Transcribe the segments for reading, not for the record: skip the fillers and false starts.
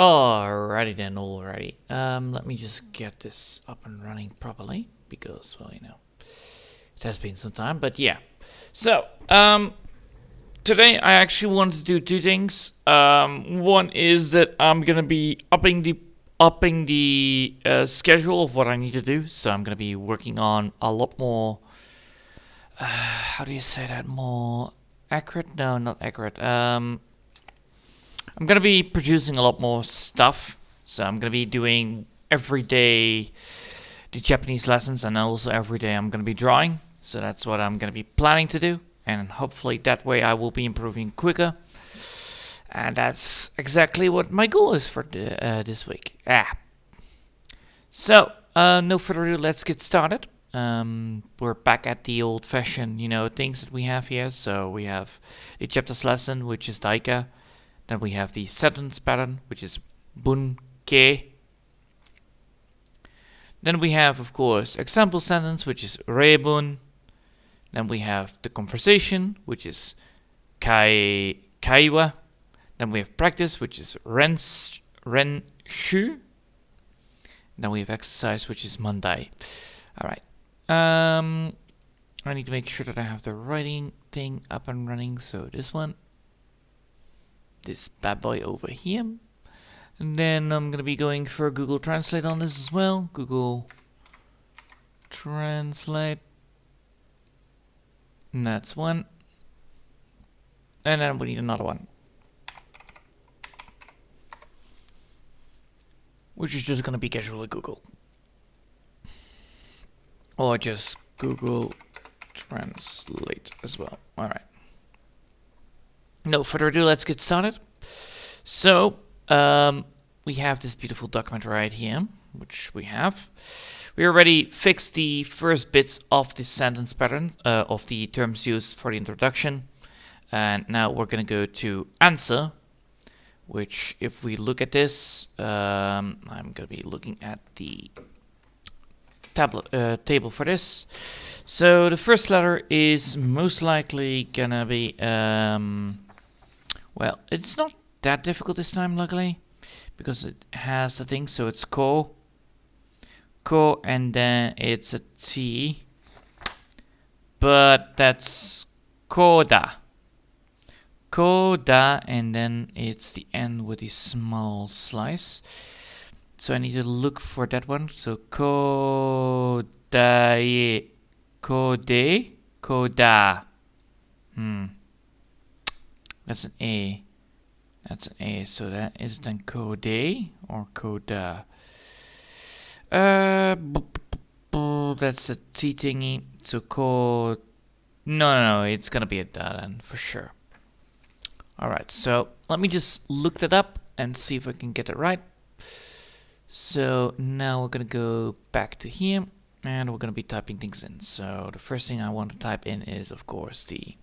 Alrighty then, alrighty. Let me just get this up and running properly because, well, it has been some time, but yeah. So, today I actually wanted to do two things. One is that I'm gonna be upping the schedule of what I need to do. So I'm gonna be working on a lot more. How do you say that? More accurate? No, not accurate. I'm gonna be producing a lot more stuff. So I'm gonna be doing every day the Japanese lessons, and also every day I'm gonna be drawing. So that's what I'm gonna be planning to do, and hopefully that way I will be improving quicker. And that's exactly what my goal is for this week. So no further ado, let's get started. We're back at the old-fashioned, things that we have here. So we have the chapters lesson, which is Daika. Then we have the sentence pattern, which is Bunke. Then we have, of course, example sentence, which is Reibun. Then we have the conversation, which is Kaiwa. Then we have practice, which is Renshu. Then we have exercise, which is Mondai. Alright. I need to make sure that I have the writing thing up and running. So this one. This bad boy over here. And then I'm gonna be going for Google Translate on this as well. Google Translate. And that's one. And then we need another one, which is just gonna be casually Google. Or just Google Translate as well. Alright. No further ado, let's get started. So, we have this beautiful document right here, which we have. We already fixed the first bits of the sentence pattern, of the terms used for the introduction. And now we're going to go to answer, which if we look at this, I'm going to be looking at the table for this. So the first letter is most likely going to be... well, it's not that difficult this time, luckily, because it has the thing. So it's ko, and then it's a T, but that's koda, and then it's the N with the small slice. So I need to look for that one. So koda. That's an A. That's an A. So that is then Kode or Koda. That's a T thingy. So No, it's gonna be a da then for sure. Alright, so let me just look that up and see if I can get it right. So now we're gonna go back to here and we're gonna be typing things in. So the first thing I want to type in is, of course, the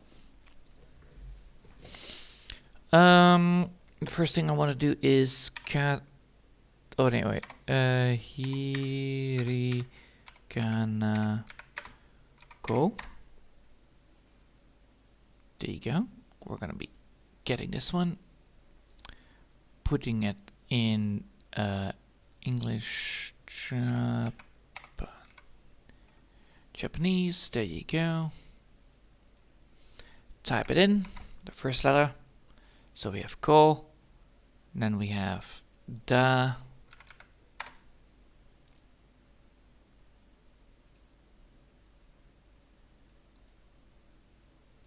first thing I want to do is hiragana go. There you go. We're gonna be getting this one, putting it in English, Japanese. There you go. Type it in, the first letter. So we have ko, then we have da,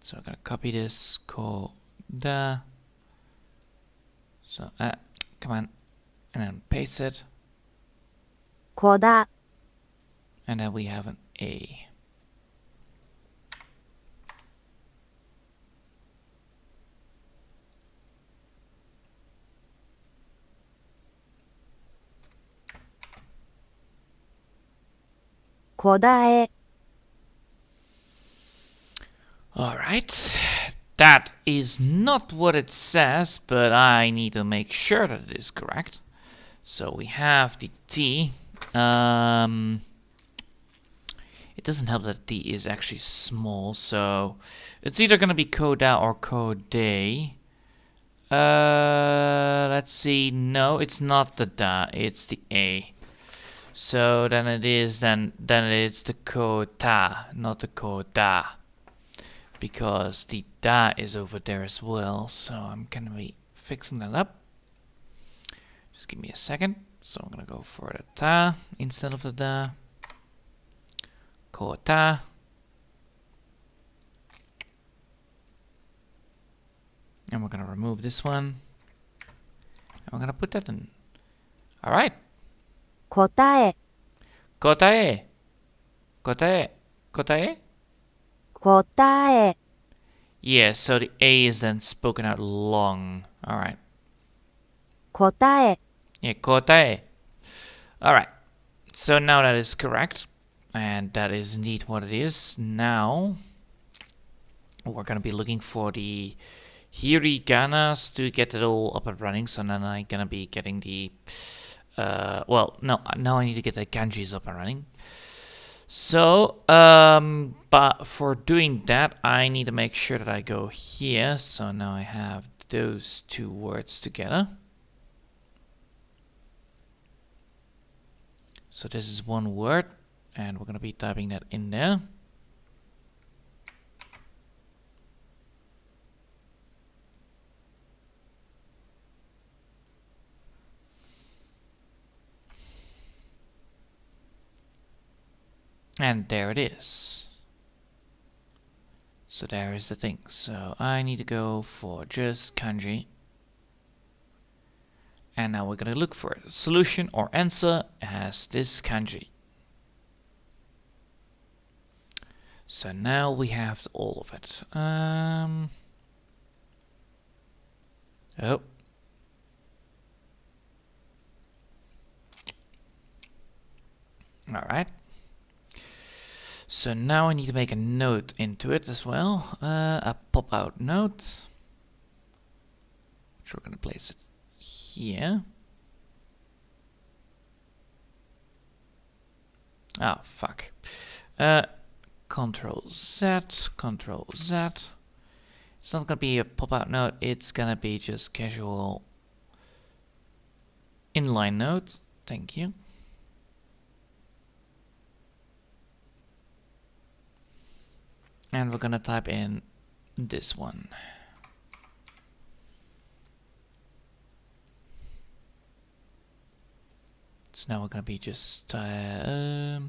so I'm gonna copy this, ko, da, so come on, and then paste it, koda, and then we have an A. kodae. Alright, that is not what it says, but I need to make sure that it is correct. So we have the T. It doesn't help that the T is actually small, so it's either going to be Koda or Kode. Let's see. No, it's not the da. It's the a. So then it's the kota, not the koda, because the da is over there as well. So I'm gonna be fixing that up. Just give me a second. So I'm gonna go for the ta instead of the da. Kota. And we're gonna remove this one. And we're gonna put that in. All right. 答え Kotae. Kotae. Kotae? 答え Yeah, so the A is then spoken out long. All right. 答え Yeah, kotae. All right. So now that is correct. And that is indeed what it is. Now, we're going to be looking for the hiraganas to get it all up and running. So then I'm going to be getting the... well, no, now I need to get the kanjis up and running. So, but for doing that, I need to make sure that I go here. So now I have those two words together. So this is one word, and we're going to be typing that in there. And there it is. So there is the thing. So I need to go for just kanji. And now we're going to look for it. Solution or answer has this kanji. So now we have all of it. Oh. All right. So now I need to make a note into it as well. A pop-out note. Which we're going to place it here. Oh, fuck. Control Z, Control Z. It's not going to be a pop-out note. It's going to be just casual inline note. Thank you. And we're gonna type in this one. So now we're gonna be just yeah,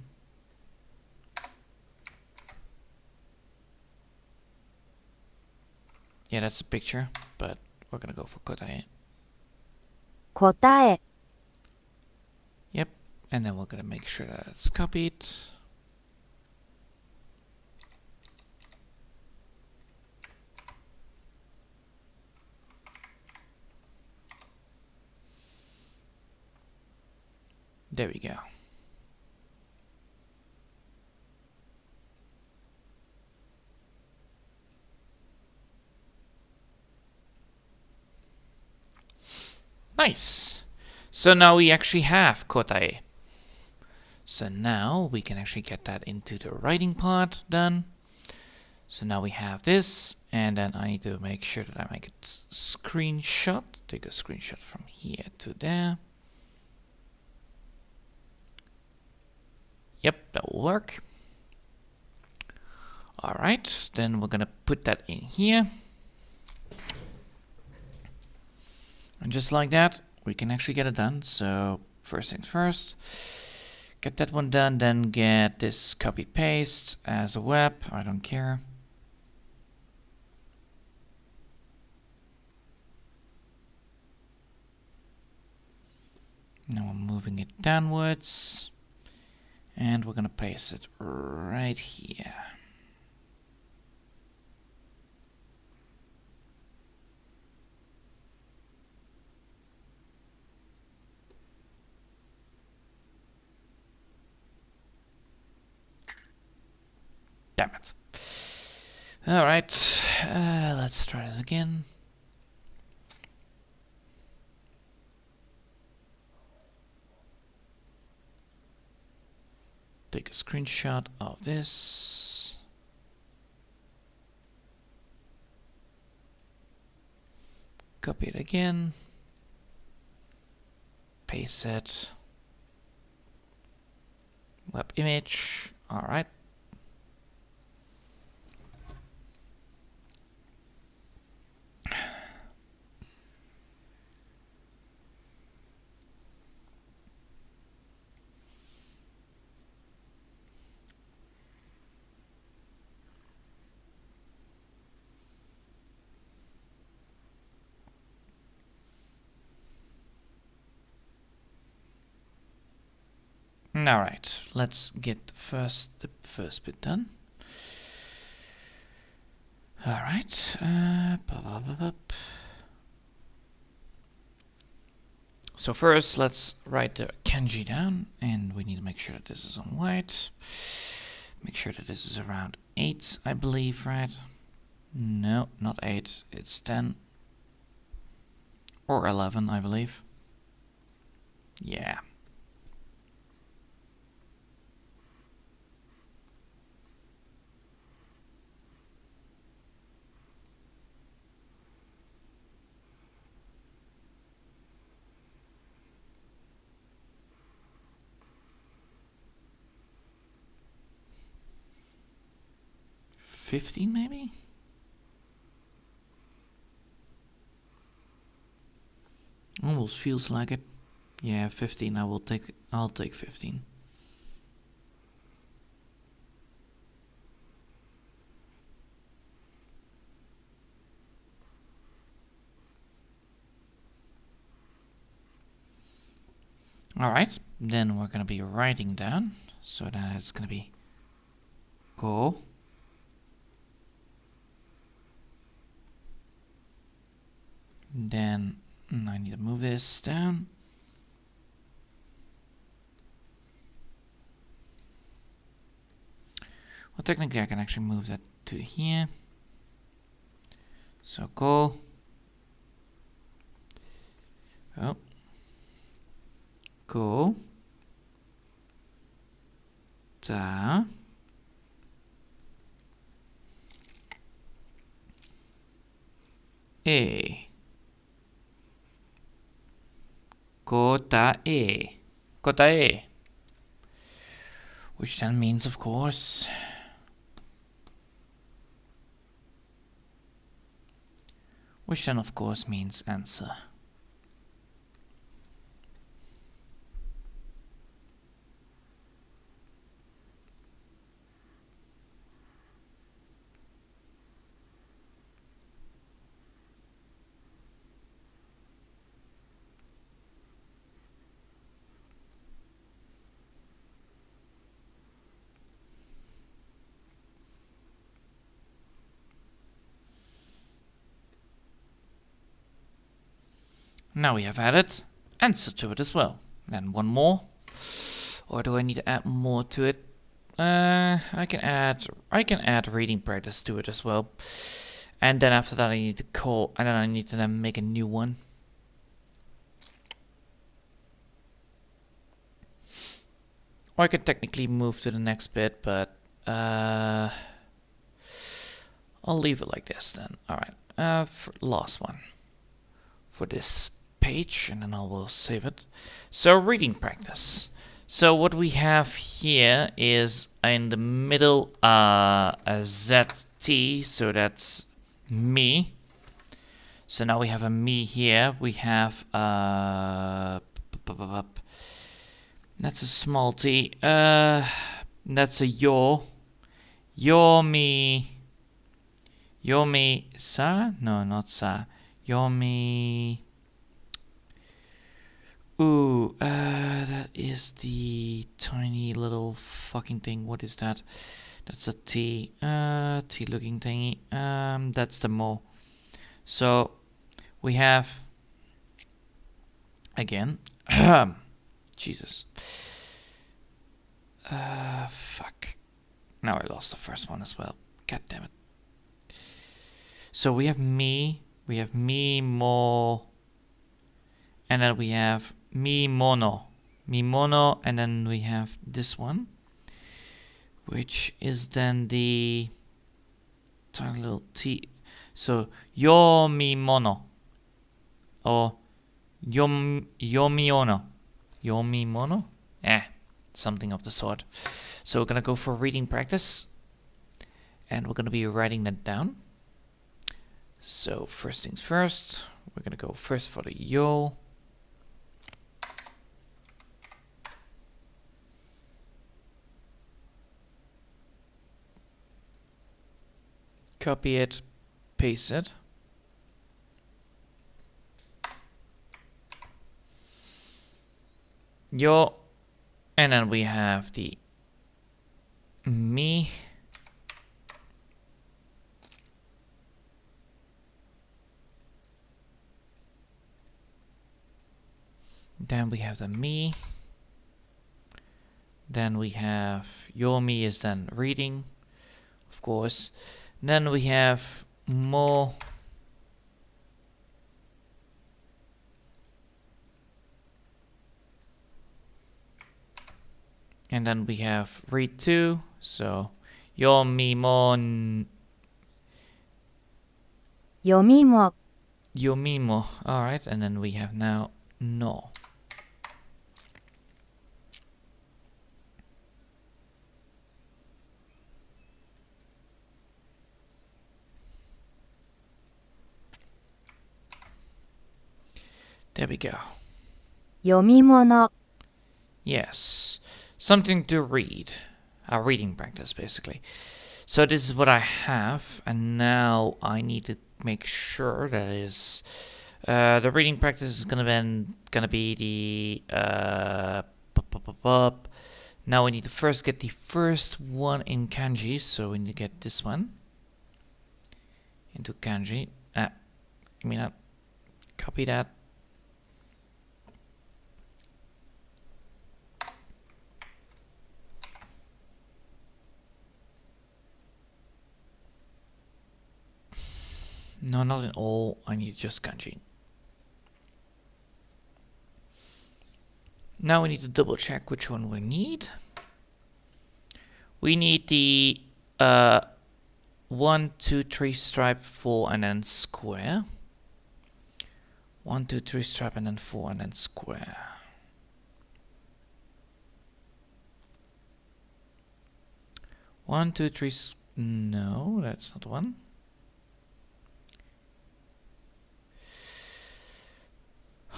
that's a picture, but we're gonna go for kotae. 答え Yep, and then we're gonna make sure that it's copied. There we go. Nice. So now we actually have kotae. So now we can actually get that into the writing part done. So now we have this, and then I need to make sure that I make it screenshot. Take a screenshot from here to there. Yep, that will work. All right, then we're gonna put that in here. And just like that, we can actually get it done. So first things first, get that one done, then get this copy paste as a web. I don't care. Now I'm moving it downwards. And we're gonna place it right here. Damn it. All right, let's try this again. Take a screenshot of this. Copy it again. Paste it. Web image. All right. All right, let's get the first bit done. All right. So first, let's write the kanji down, and we need to make sure that this is on white. Make sure that this is around 8, I believe, right? No, not 8. It's 10 or 11, I believe. Yeah. $15 maybe? Almost feels like it. Yeah, 15. I'll take 15. Alright, then we're gonna be writing down. So that it's gonna be go. Then I need to move this down. Well, technically I can actually move that to here. So go. Oh. Go. Da. E. Kota e. Kota e. Which then means, of course, means answer. Now we have added answer to it as well. Then one more. Or do I need to add more to it? I can add reading practice to it as well. And then after that I need to call, and then I need to then make a new one. Or I could technically move to the next bit, but I'll leave it like this then. Alright, last one for this page, and then I will save it. So reading practice. So what we have here is in the middle a ZT, so that's me. So now we have a me here. We have that's a small t. That's a your me. Your me sa? No, not sa. Your me. Ooh, that is the tiny little fucking thing. What is that? That's a T. T looking thingy. That's the mo. So we have again. Jesus. Fuck. Now I lost the first one as well. God damn it. So we have me. We have me mo. And then we have mi mono, and then we have this one, which is then the tiny little t. So yo mi mono, or yomiono. Yomimono? Something of the sort. So we're gonna go for reading practice. And we're gonna be writing that down. So first things first, we're gonna go first for the yo. Copy it, paste it. Yo, and then we have the me. Then we have the me. Then we have your me is then reading, of course. Then we have mo. And then we have read to. So yo mi mo. Yomimo. Yo mimo. Alright, and then we have now no. There we go. Yomimono. Yes. Something to read. Our reading practice, basically. So this is what I have, and now I need to make sure that is the reading practice is gonna be the now we need to first get the first one in kanji, so we need to get this one into kanji. Copy that. No, not in all. I need just kanji. Now we need to double check which one we need. We need the 1, 2, 3 stripe, 4, and then square. 1, 2, 3 stripe, and then 4, and then square. One, two, three. No, that's not one.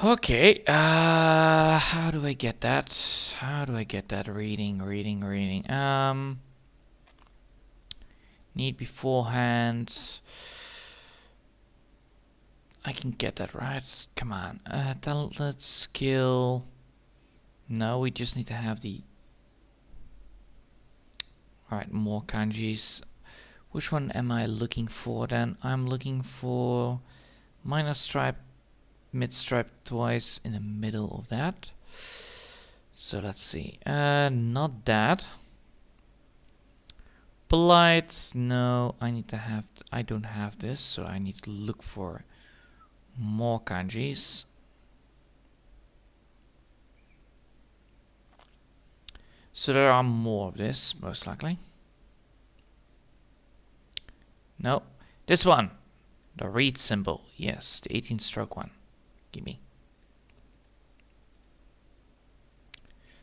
Okay, how do I get that? How do I get that? Reading. Need beforehand. I can get that, right? Come on. Talent skill. No, we just need to have the... Alright, more kanjis. Which one am I looking for then? I'm looking for minor stripe, mid stripe twice in the middle of that. So let's see. Not that. Polite. No, I need to have. I don't have this, so I need to look for more kanjis. So there are more of this, most likely. No, this one, the read symbol. Yes, the 18-stroke one. Gimme.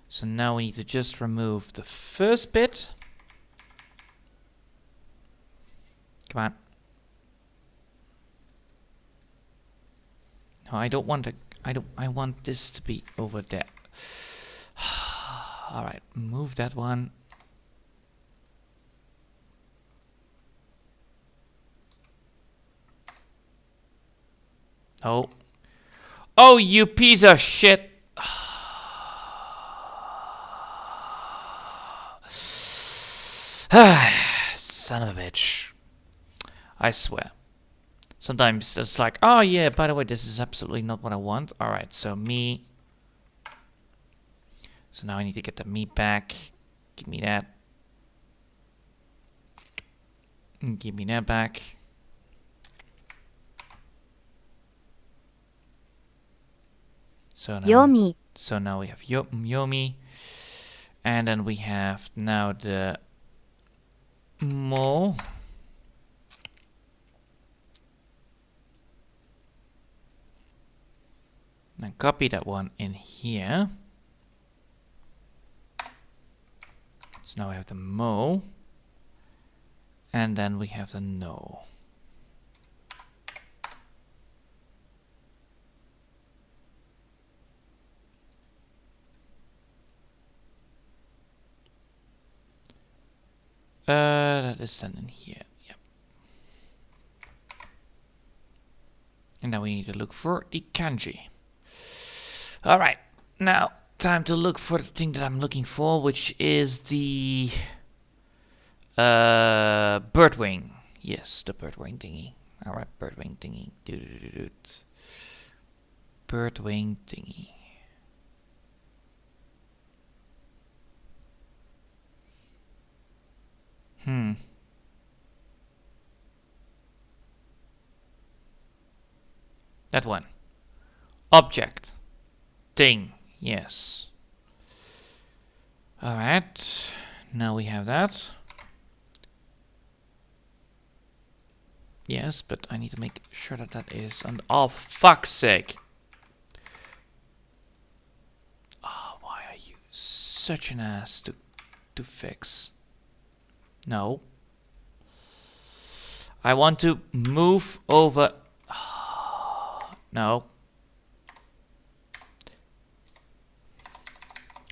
So now we need to just remove the first bit. Come on. No, I don't want to. I want this to be over there. All right, move that one. Oh. Oh, you piece of shit. Son of a bitch. I swear. Sometimes it's like, oh yeah, by the way, this is absolutely not what I want. Alright, so me. So now I need to get the me back. Give me that. Give me that back. So now, Yomi. so now we have Yomi. And then we have now the Mo. And copy that one in here. So now we have the mo. And then we have the no. That is then in here. Yep. And now we need to look for the kanji. Alright, now time to look for the thing that I'm looking for, which is the bird wing. Yes, the bird wing thingy. Alright, bird wing thingy. Bird wing thingy. That one. Object. Thing. Yes. Alright. Now we have that. Yes, but I need to make sure that that is on. Oh, fuck's sake. Oh, why are you such an ass to fix? No. I want to move over. No.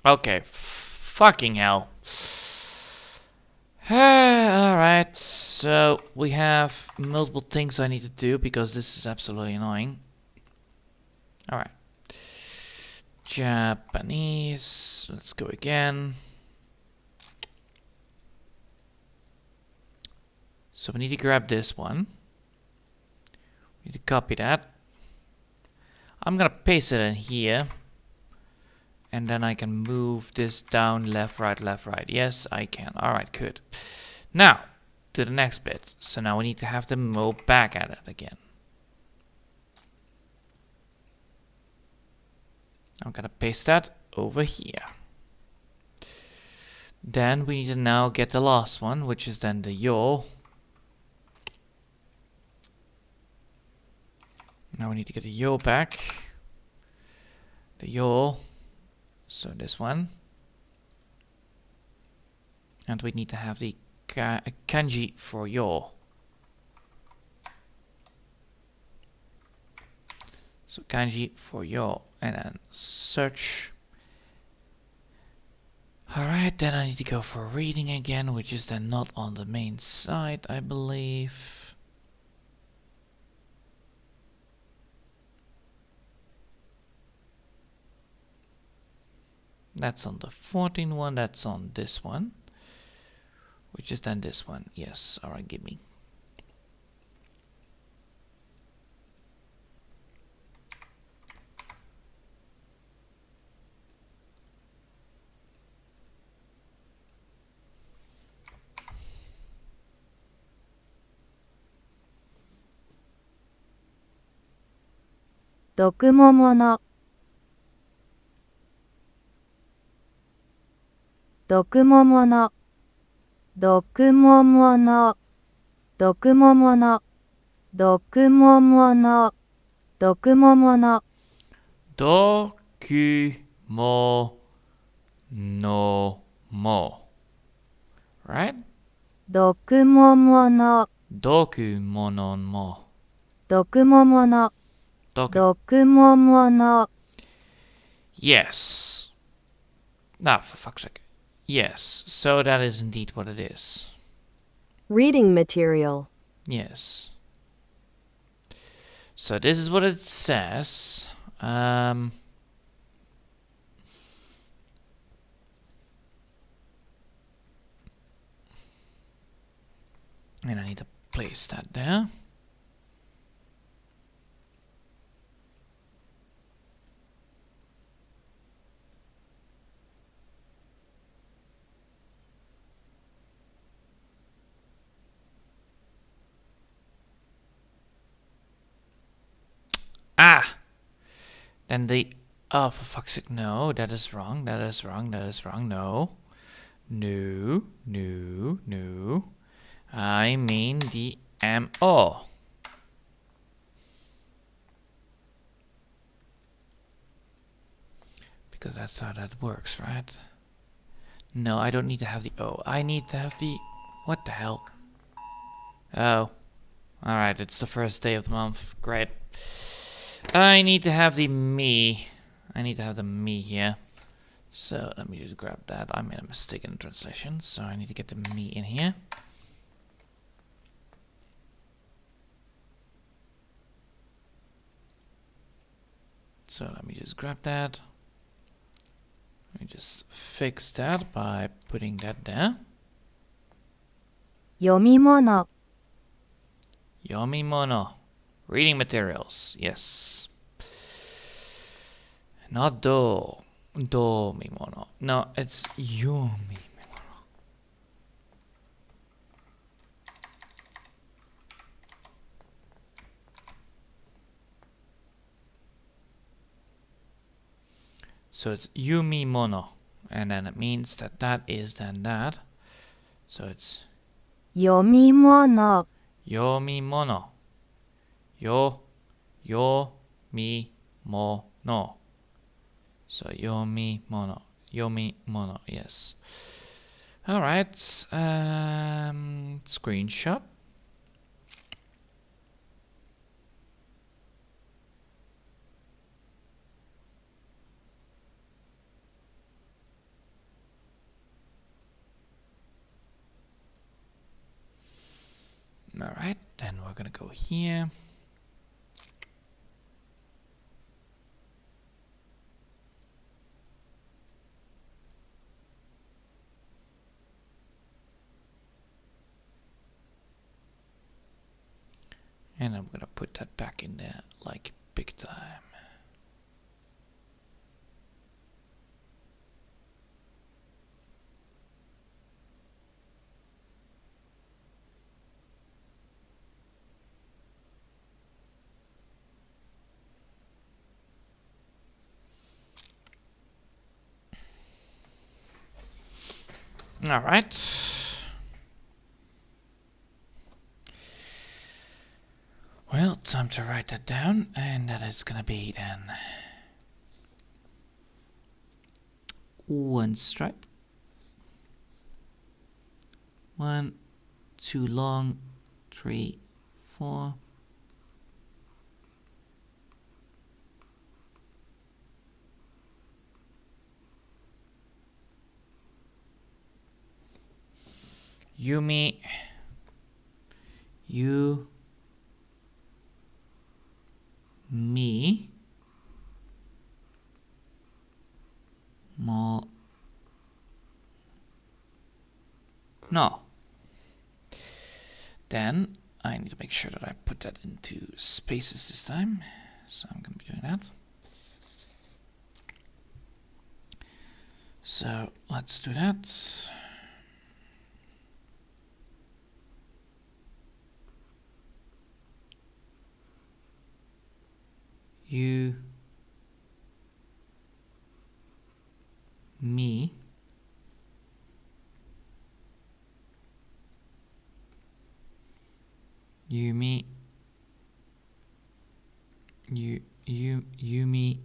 Okay. Fucking hell. Alright, so we have multiple things I need to do because this is absolutely annoying. Alright. Japanese. Let's go again. So we need to grab this one. We need to copy that. I'm gonna paste it in here. And then I can move this down, left, right, left, right. Yes, I can. Alright, good. Now, to the next bit. So now we need to have the mo back at it again. I'm gonna paste that over here. Then we need to now get the last one, which is then the yo. Now we need to get the yo back. The yo. So this one. And we need to have the kanji for yo. So kanji for yo. And then search. Alright, then I need to go for reading again, which is then not on the main site, I believe. That's on the 14 one, that's on this one. Which is then this one. Yes, alright, give me.毒ももの毒ももの毒ももの毒ももの毒ももの毒もものDoku mo no mo. Right? 毒ももの Doku mo no mo. 毒ももの Doku. 毒ももの Yes. Ah, for fuck's sake. Yes, so that is indeed what it is. Reading material. Yes. So this is what it says. And I need to place that there. Ah! Then the... Oh, for fuck's sake, no. That is wrong, that is wrong, that is wrong. No. No, no, no. I mean the MO. because that's how that works, right? No, I don't need to have the O. I need to have the... What the hell? Oh. Alright, it's the first day of the month. Great. I need to have the me. I need to have the me here. So let me just grab that. I made a mistake in the translation, so I need to get the me in here. So let me just grab that. Let me just fix that by putting that there. 読み物 Yomimono. Reading materials. Yes. Not do. Domimono. No, it's yomimono. So it's yumimono. And then it means that that is then that. So it's 読み物 yomimono. Yomimono. So yomimono. Yomimono, yes. Alright. Screenshot. Alright, then we're gonna go here. And I'm gonna put that back in there like big time. All right. Well, time to write that down, and that is gonna be then one stripe, one, two long, 3, 4. Yumi, you, me, mo, no. Then I need to make sure that I put that into spaces this time. So I'm going to be doing that. So let's do that. You, me, you, me, you, me,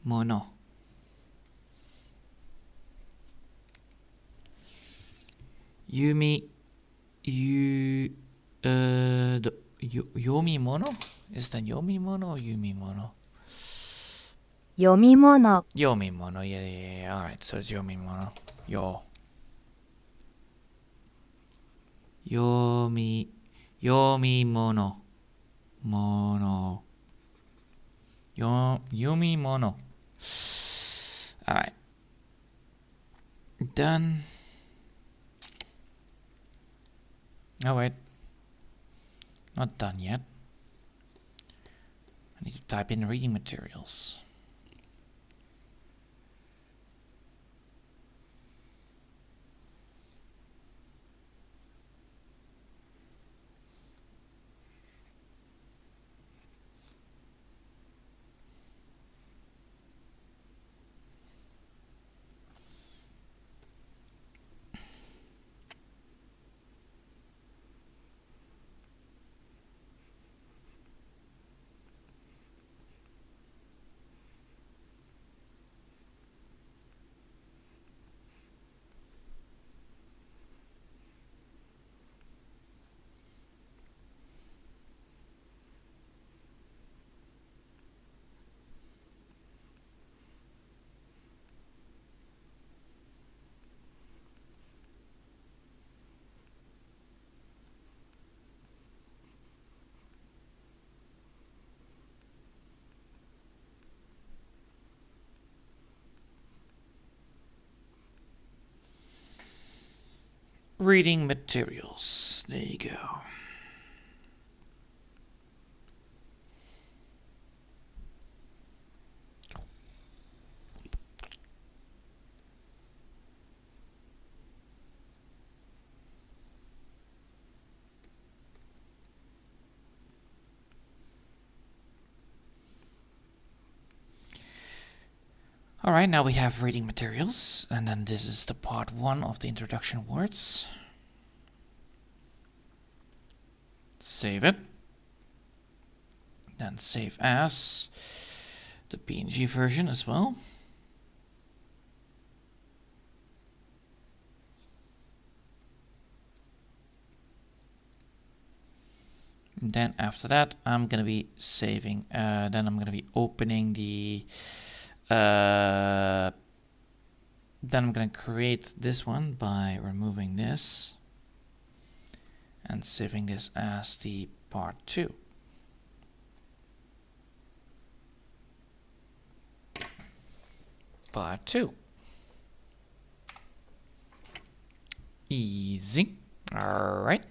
mono. Yumi, Yomi mono? Is that Yomi mono or Yumi mono? 読み物 Yomi mono, yeah. Alright, so it's Yomi mono. Yomi mono. Yomi mono. Alright. Done. Oh wait, not done yet. I need to type in reading materials. reading materials. There you go. Alright, now we have reading materials, and then this is the part 1 of the introduction words. Save it. Then save as the PNG version as well. And then after that, I'm gonna be saving, then I'm gonna be opening the then I'm gonna create this one by removing this and saving this as the part 2. Part 2. Easy. Alright.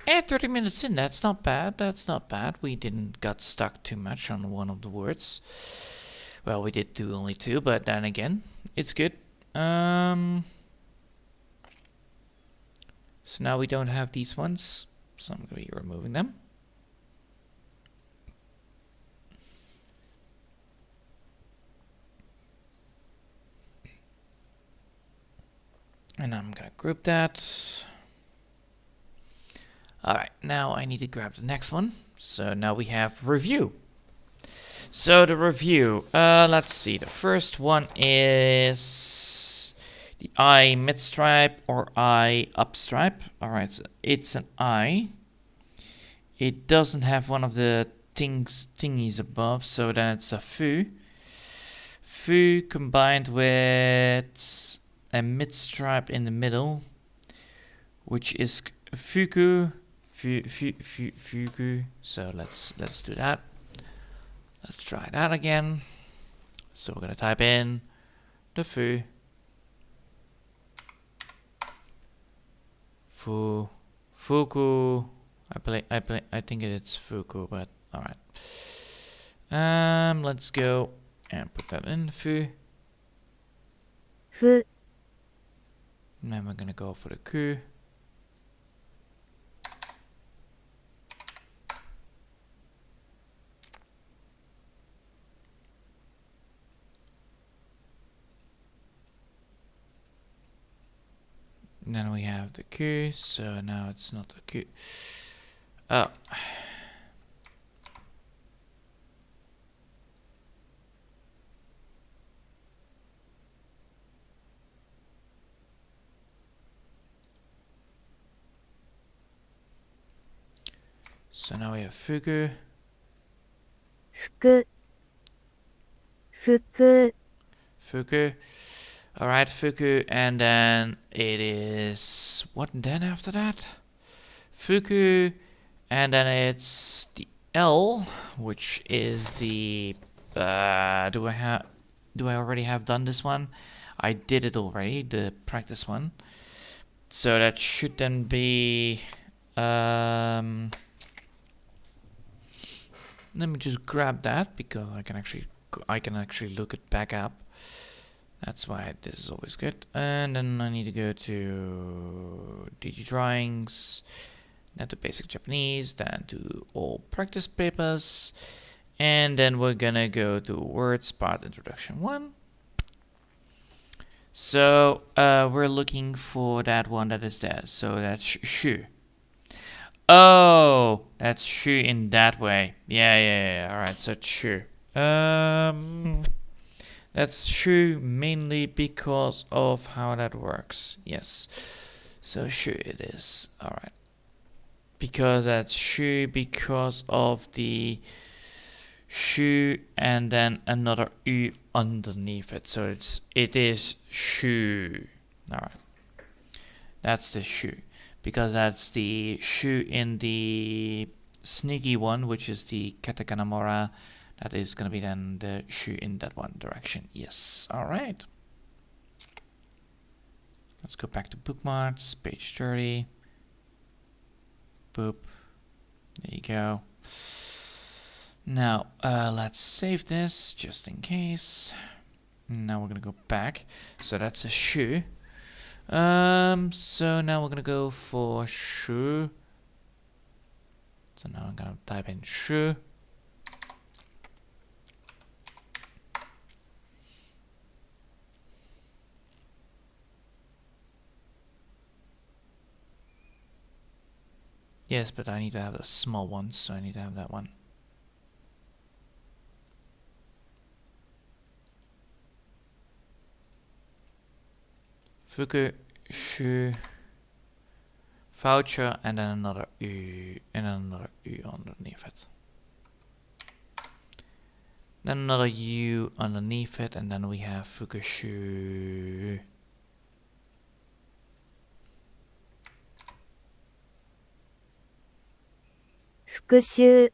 And 30 minutes in, that's not bad, that's not bad. We didn't got stuck too much on one of the words. Well, we did do only 2, but then again, it's good. So now we don't have these ones, so I'm going to be removing them. And I'm going to group that. Alright, now I need to grab the next one. So now we have review. So the review, let's see, the first one is the I mid stripe or I up stripe. Alright, so it's an I. It doesn't have one of the thingies above, so then it's a foo. Foo combined with a mid stripe in the middle, which is fuku. Fuku. So let's do that. Let's try that again. So we're gonna type in the fuku. I think it's fuku, but all right. Let's go and put that in fu. ふ And then we're gonna go for the ku. And then we have the Q, so now it's not a Q. Oh. So now we have fuku. 服 服 Fuku. Alright, fuku, and then it is what then after that? Fuku, and then it's the L, which is the do I already have done this one? I did it already, the practice one. So that should then be let me just grab that because I can actually look it back up. That's why this is always good. And then I need to go to DG Drawings, then to Basic Japanese, then to all practice papers, and then we're gonna go to Words Part Introduction 1. So we're looking for that one that is there. So that's shu. Oh, that's shu in that way. Yeah. All right, so shu. That's shu mainly because of how that works. Yes. So shu it is. All right. Because that's shu because of the shu and then another u underneath it. So it is shu. All right. That's the shu because that's the shu in the sneaky one, which is the katakana mora. That is going to be then the shu in that one direction. Yes. All right. Let's go back to bookmarks, page 30. Boop. There you go. Now, let's save this just in case. Now we're gonna go back. So that's a shoe. So now we're gonna go for shoe. So now I'm gonna type in shoe. Yes, but I need to have a small one, so I need to have that one. Fuku, shu, voucher, and then another U, and then another U underneath it. Then another U underneath it, and then we have Fukushu. Fukushu.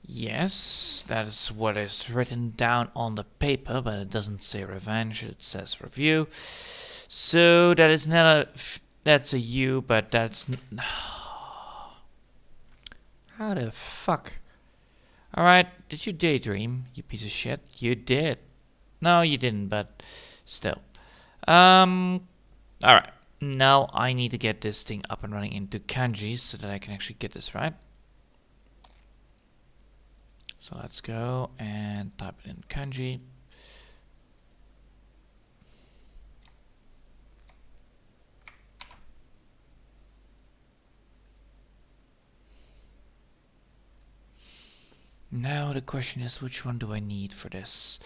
Yes, that is what is written down on the paper, but it doesn't say revenge, it says review. So that is not a, that's a U, but that's, how the fuck? Alright, did you daydream, you piece of shit? You did. No, you didn't, but still. Alright, now I need to get this thing up and running into kanji so that I can actually get this right. So let's go and type it in kanji. Now the question is, which one do I need for this?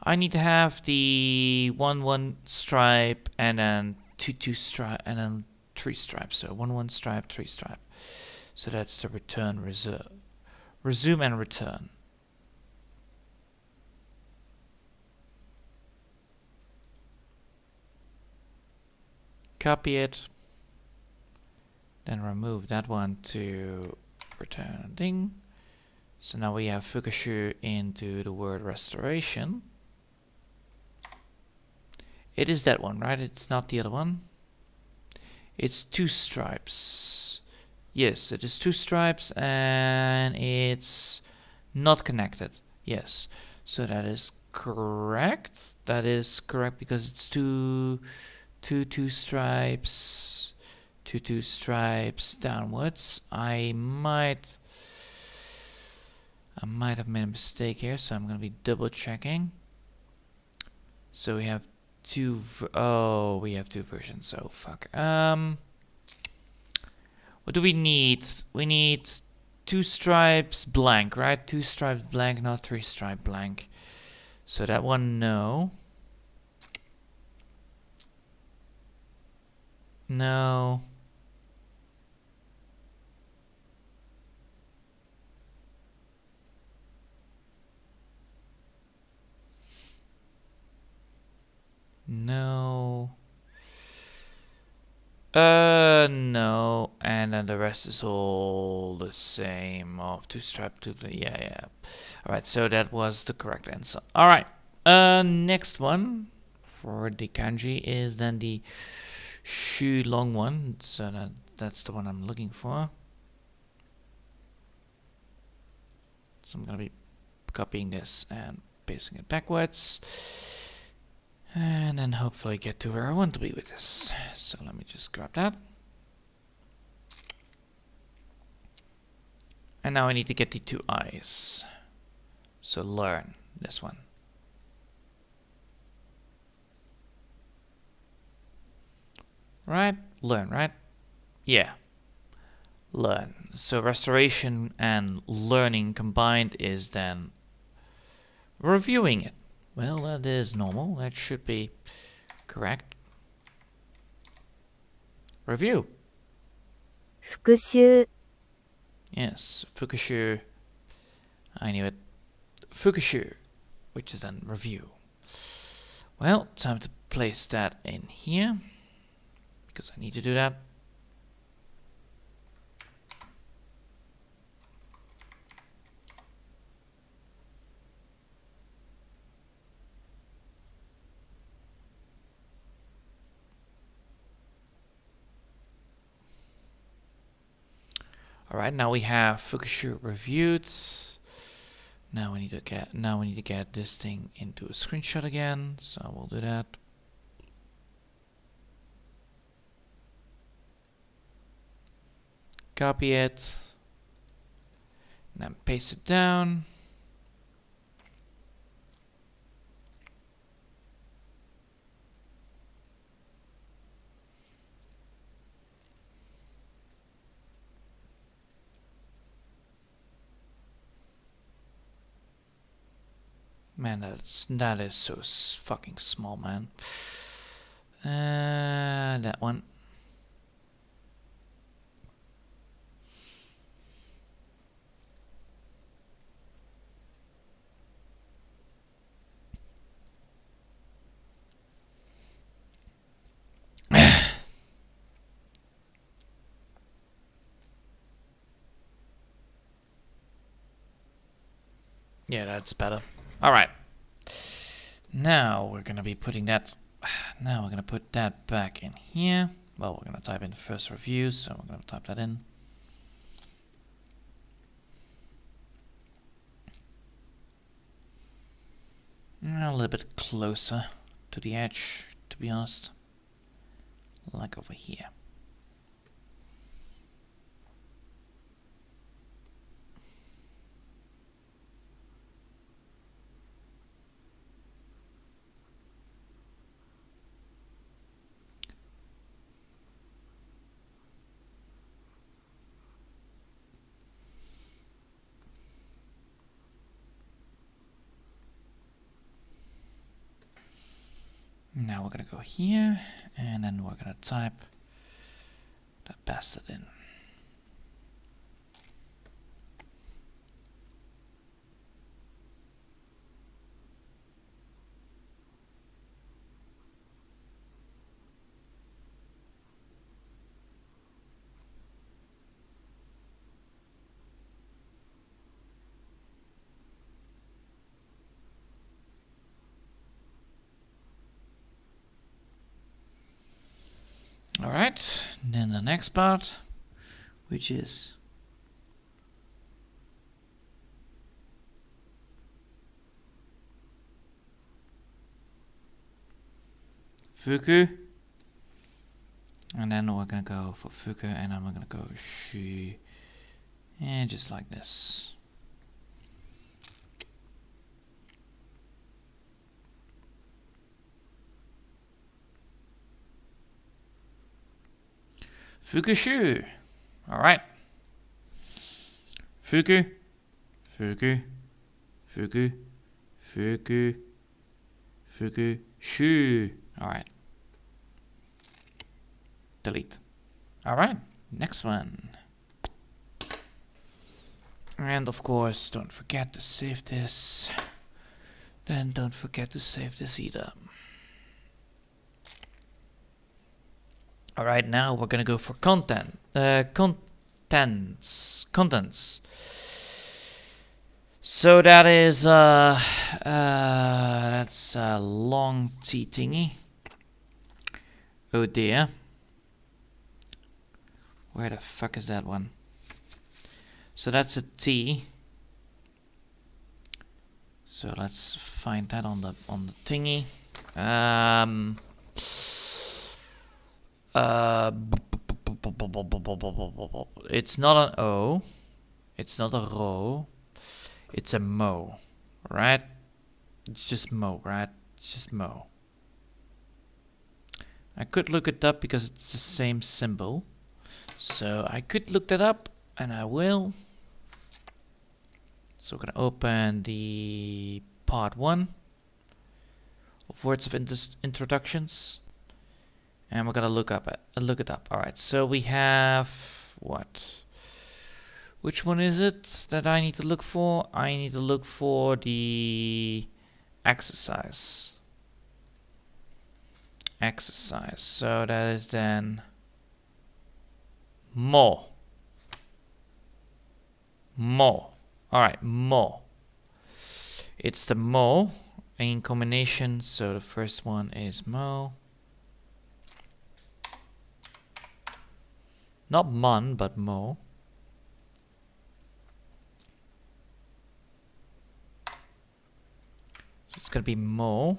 I need to have the 1-1 stripe and then 2-2 stripe and then 3 stripes. So 1-1 stripe, 3 stripe. So that's the return, resume and return. Copy it. Then remove that one to return a ding. So now we have Fukushu into the word restoration. It is that one, right? It's not the other one. It's 2 stripes. Yes, it is 2 stripes and it's not connected. Yes, so that is correct. That is correct because it's two stripes, 2 stripes downwards. I might have made a mistake here, so I'm gonna be double checking. So we have we have 2 versions, so fuck. What do we need? We need 2 stripes blank, right? 2 stripes blank, not 3 stripe blank. So that one, no. No. No. No. And then the rest is all the same of 2 stripe, 2, yeah. Alright, so that was the correct answer. Alright. Next one for the kanji is then the shu long one. So that's the one I'm looking for. So I'm gonna be copying this and pasting it backwards. And then hopefully get to where I want to be with this. So let me just grab that. And now I need to get the 2 eyes. So learn this one. Right? Learn, right? Yeah. Learn. So restoration and learning combined is then reviewing it. Well, that is normal. That should be correct. Review. Fukushu. Yes, Fukushu. I knew it. Fukushu, which is then review. Well, time to place that in here, because I need to do that. All right, now we have Fukushu reviewed. Now we need to get this thing into a screenshot again. So we'll do that. Copy it. And then paste it down. Man, that is so fucking small, man. That one. Yeah, that's better. All right. Now we're gonna be putting that. Now we're gonna put that back in here. Well, we're gonna type in first review, so we're gonna type that in. A little bit closer to the edge, to be honest. Like over here. Now we're gonna go here, and then we're gonna type that bastard in. Alright, then the next part, which is Fuku. And then we're gonna go for Fuku, and then we're gonna go Shu. And just like this. Fukushu. All right. Fuku. Fuku. Fuku. Fuku. Fuku. Shu. All right. Delete. All right. Next one. And of course, don't forget to save this. Then don't forget to save this either. Alright, now we're gonna go for contents. So that is that's a long T thingy. Oh dear. Where the fuck is that one? So that's a T. So let's find that on the thingy. It's not an O. It's not a Rho. It's a Mo. Right? It's just Mo, right? It's just Mo. I could look it up because it's the same symbol. So I could look that up, and I will. So we're gonna open the part 1 of words of introductions. And we're gonna look it up. All right. So we have what? Which one is it that I need to look for? I need to look for the exercise. Exercise. So that is then mo. Mo. All right. Mo. It's the mo in combination. So the first one is mo. Not mon, but mo. So it's gonna be mo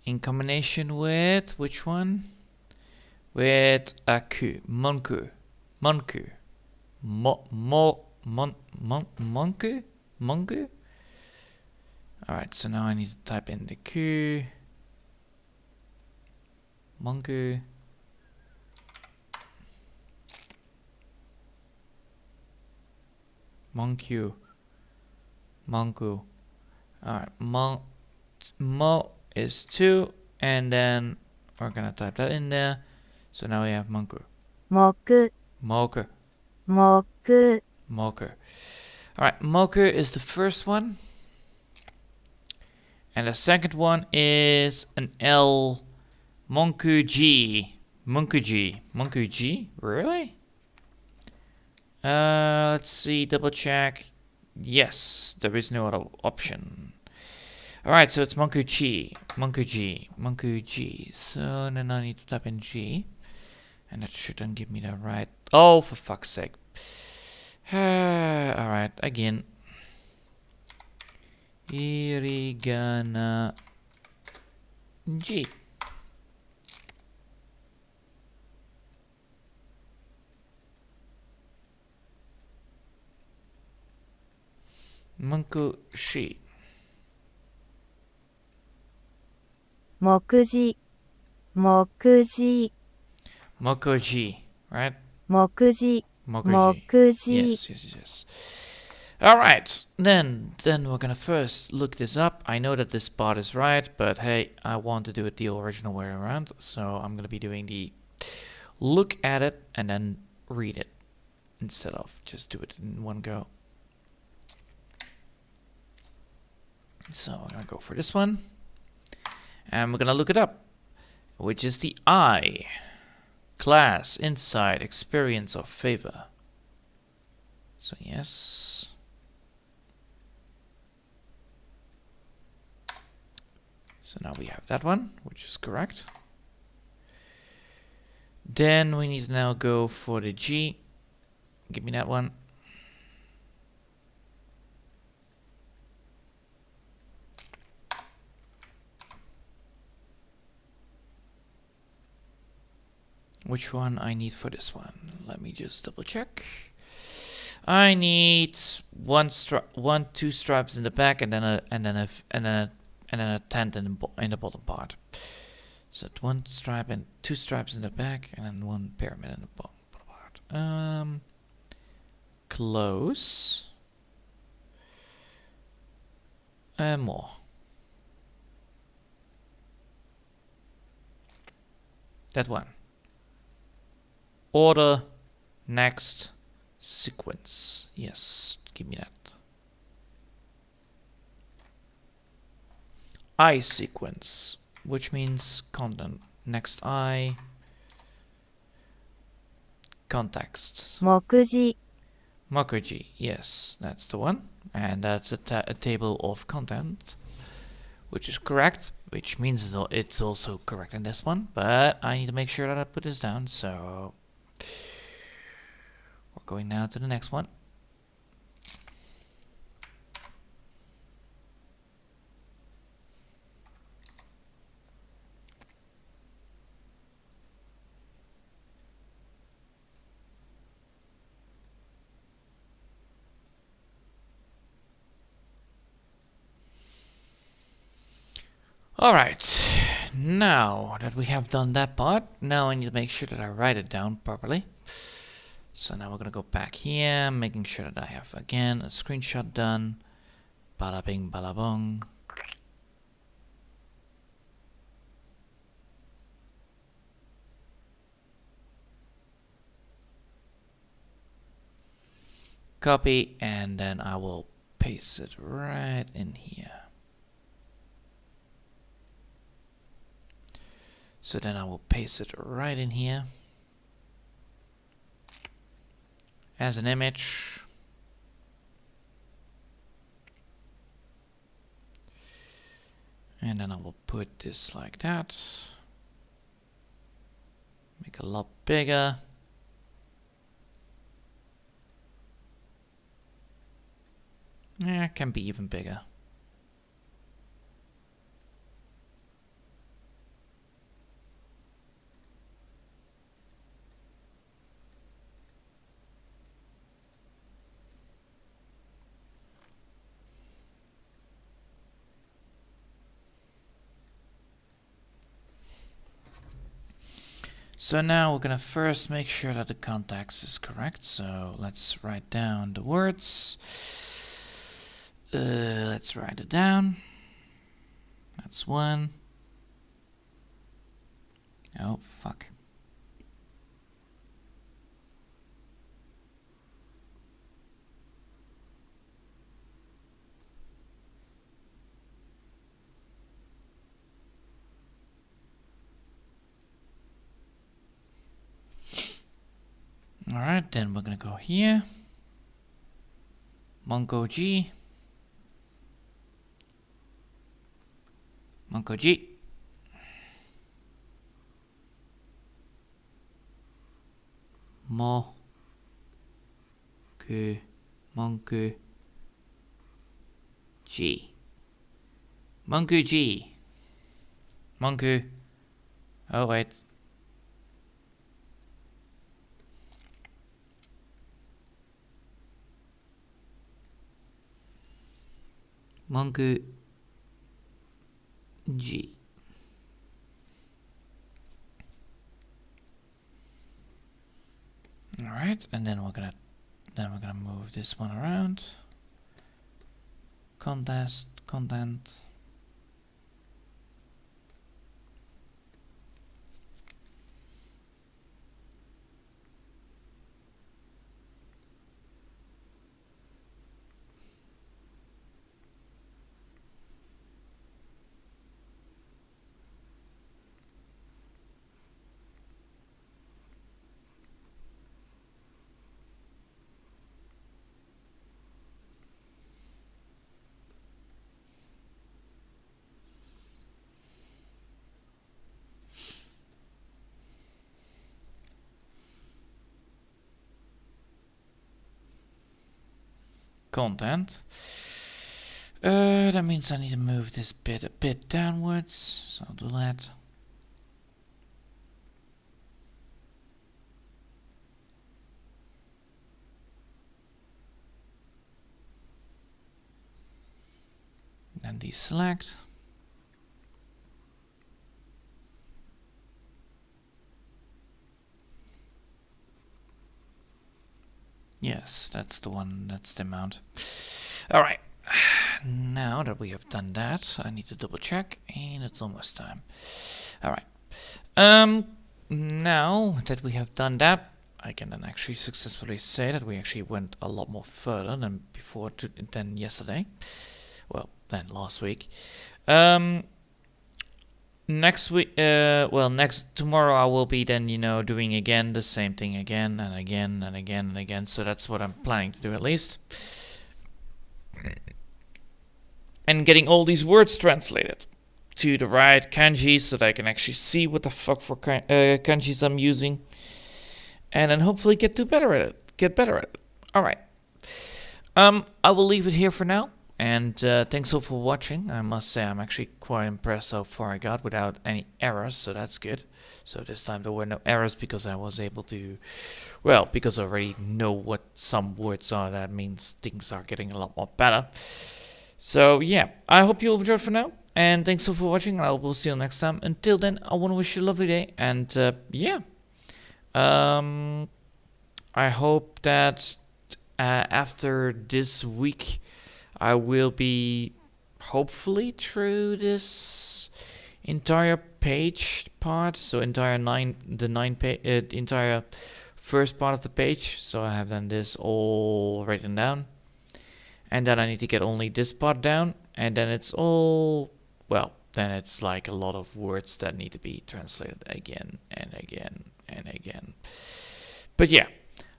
in combination with which one? With a ku. Monku. Monku. Monku? Monku? Alright, so now I need to type in the ku. Monku. Monku. Monku. Alright, mo is 2, and then we're gonna type that in there. So now we have monku. 木、 Moku. 木、 Moku. Alright, moku is the first one. And the second one is an L. Monkuji. Monkuji. Monkuji? Really? Let's see, double check. Yes, there is no other option. Alright, so it's Monkuji. Monkuji. Monkuji. So then I need to type in G. And that shouldn't give me the right. Oh, for fuck's sake. Alright, again. Hiragana G. Monkushi. 木地、木地、 Mokoji, right? 木地、 Mokoji. 木地、 Yes, yes, yes. Alright, then we're gonna first look this up. I know that this part is right, but hey, I want to do it the original way around, so I'm gonna be doing the look at it and then read it instead of just do it in one go. So we're gonna go for this one, and we're gonna look it up, which is the I. Class, insight, experience, or favor. So yes. So now we have that one, which is correct. Then we need to now go for the G. Give me that one. Which one I need for this one? Let me just double check. I need two stripes in the back, and then a tent in the bottom part. So one stripe and two stripes in the back, and then one pyramid in the bottom part. Close. More. That one. Order, next, sequence. Yes, give me that. I sequence, which means content. Next I. Context. 木地、 Mokoji, yes, that's the one. And that's a table of content, which is correct, which means it's also correct in this one. But I need to make sure that I put this down, so we're going now to the next one. Alright, now that we have done that part, now I need to make sure that I write it down properly. So now we're gonna go back here, making sure that I have again a screenshot done. Bada bing, bada bong. Copy, and then I will paste it right in here. So then I will paste it right in here as an image. And then I will put this like that. Make it a lot bigger. Yeah, it can be even bigger. So now we're gonna first make sure that the context is correct. So let's write down the words. Let's write it down. That's one. Oh, fuck. Alright, then we're gonna go here. Mongo G. Mongo G. Mo. Ku. Monku. G. Monku G. Monku. Oh, wait. Monku G. All right, and then we're gonna move this one around. Content. Content. That means I need to move this bit a bit downwards, so I'll do that. Then deselect. Yes, that's the one, that's the amount. Alright, now that we have done that, I need to double check, and it's almost time. Alright, now that we have done that, I can then actually successfully say that we actually went a lot more further than before, than yesterday. Well, than last week. Next week, tomorrow I will be then, doing again the same thing again and again and again and again. So that's what I'm planning to do at least. And getting all these words translated to the right kanji so that I can actually see what the fuck for kanjis I'm using. And then hopefully get better at it. Alright. I will leave it here for now. And thanks all for watching. I must say I'm actually quite impressed how far I got without any errors, so that's good. So this time there were no errors because I was able to, well, because I already know what some words are, that means things are getting a lot more better. So yeah, I hope you all enjoyed for now, and thanks all for watching, and I will see you next time. Until then, I want to wish you a lovely day, and yeah. I hope that after this week, I will be hopefully through this entire page part, so entire entire first part of the page. So I have done this all written down, and then I need to get only this part down, and then it's all, well, then it's like a lot of words that need to be translated again and again and again. But yeah,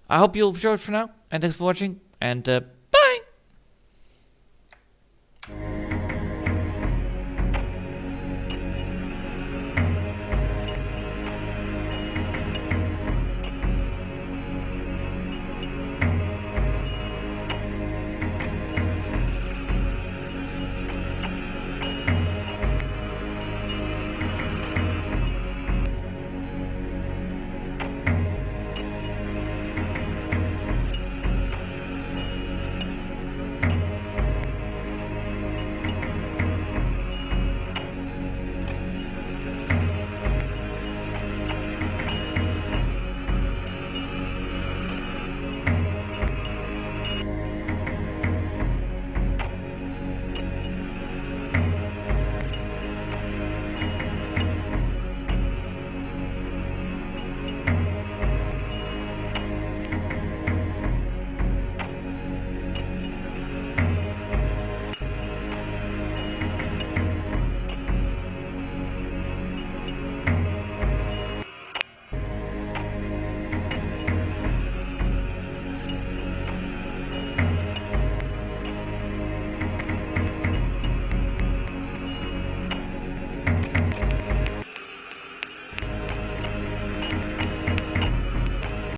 I hope you'll enjoy it for now, and thanks for watching, and